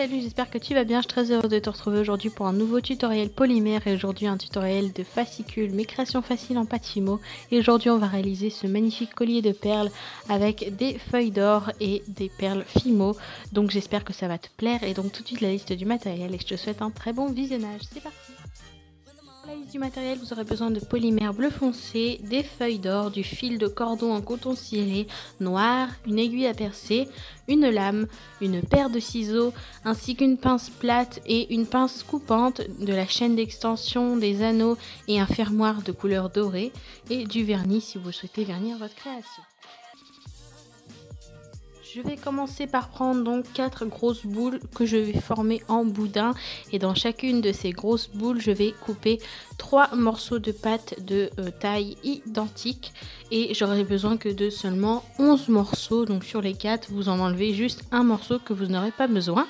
Salut, j'espère que tu vas bien. Je suis très heureuse de te retrouver aujourd'hui pour un nouveau tutoriel polymère et aujourd'hui un tutoriel de fascicules, mes créations faciles en pâte Fimo. Et aujourd'hui on va réaliser ce magnifique collier de perles avec des feuilles d'or et des perles Fimo. Donc j'espère que ça va te plaire et donc tout de suite la liste du matériel et je te souhaite un très bon visionnage. C'est parti. Pour la liste du matériel, vous aurez besoin de polymère bleu foncé, des feuilles d'or, du fil de cordon en coton ciré noir, une aiguille à percer, une lame, une paire de ciseaux, ainsi qu'une pince plate et une pince coupante, de la chaîne d'extension, des anneaux et un fermoir de couleur dorée et du vernis si vous souhaitez vernir votre création. Je vais commencer par prendre donc 4 grosses boules que je vais former en boudin et dans chacune de ces grosses boules je vais couper 3 morceaux de pâte de taille identique et j'aurai besoin que de seulement 11 morceaux, donc sur les 4 vous en enlevez juste un morceau que vous n'aurez pas besoin.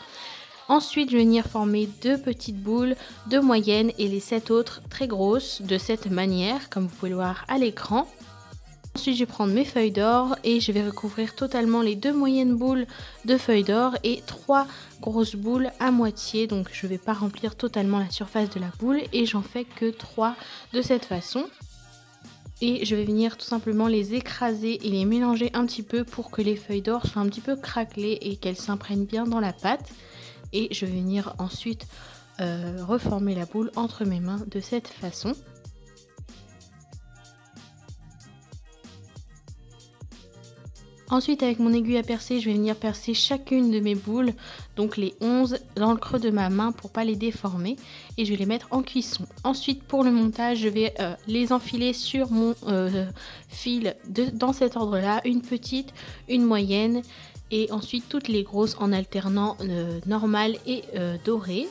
Ensuite je vais venir former 2 petites boules de moyenne et les 7 autres très grosses de cette manière comme vous pouvez le voir à l'écran. Ensuite je vais prendre mes feuilles d'or et je vais recouvrir totalement les 2 moyennes boules de feuilles d'or et 3 grosses boules à moitié. Donc je ne vais pas remplir totalement la surface de la boule et j'en fais que 3 de cette façon. Et je vais venir tout simplement les écraser et les mélanger un petit peu pour que les feuilles d'or soient un petit peu craquelées et qu'elles s'imprègnent bien dans la pâte. Et je vais venir ensuite reformer la boule entre mes mains de cette façon. Ensuite avec mon aiguille à percer, je vais venir percer chacune de mes boules, donc les 11 dans le creux de ma main pour pas les déformer et je vais les mettre en cuisson. Ensuite pour le montage, je vais les enfiler sur mon fil dans cet ordre là, une petite, une moyenne et ensuite toutes les grosses en alternant normale et dorée.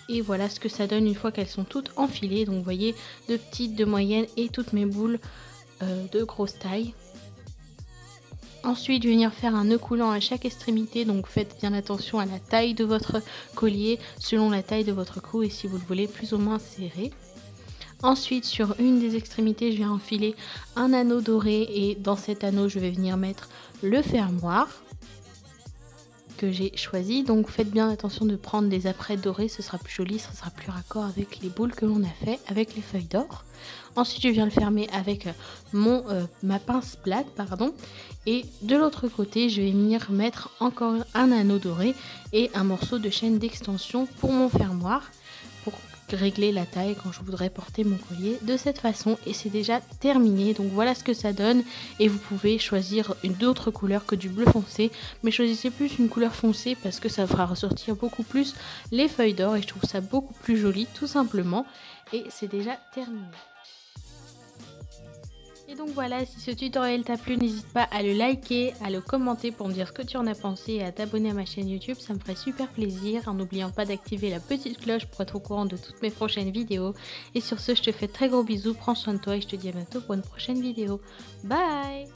Et voilà ce que ça donne une fois qu'elles sont toutes enfilées, donc vous voyez de petites, de moyennes et toutes mes boules de grosse taille. Ensuite, je vais venir faire un nœud coulant à chaque extrémité, donc faites bien attention à la taille de votre collier selon la taille de votre cou et si vous le voulez plus ou moins serré. Ensuite, sur une des extrémités, je vais enfiler un anneau doré et dans cet anneau, je vais venir mettre le fermoir que j'ai choisi. Donc faites bien attention de prendre des apprêts dorés, ce sera plus joli, ce sera plus raccord avec les boules que l'on a fait avec les feuilles d'or. Ensuite je viens le fermer avec ma pince plate et de l'autre côté je vais venir mettre encore un anneau doré et un morceau de chaîne d'extension pour mon fermoir pour régler la taille quand je voudrais porter mon collier de cette façon. Et c'est déjà terminé, donc voilà ce que ça donne et vous pouvez choisir une autre couleur que du bleu foncé, mais choisissez plus une couleur foncée parce que ça fera ressortir beaucoup plus les feuilles d'or et je trouve ça beaucoup plus joli tout simplement. Et c'est déjà terminé. Et donc voilà, si ce tutoriel t'a plu, n'hésite pas à le liker, à le commenter pour me dire ce que tu en as pensé et à t'abonner à ma chaîne YouTube, ça me ferait super plaisir en n'oubliant pas d'activer la petite cloche pour être au courant de toutes mes prochaines vidéos. Et sur ce, je te fais de très gros bisous, prends soin de toi et je te dis à bientôt pour une prochaine vidéo. Bye!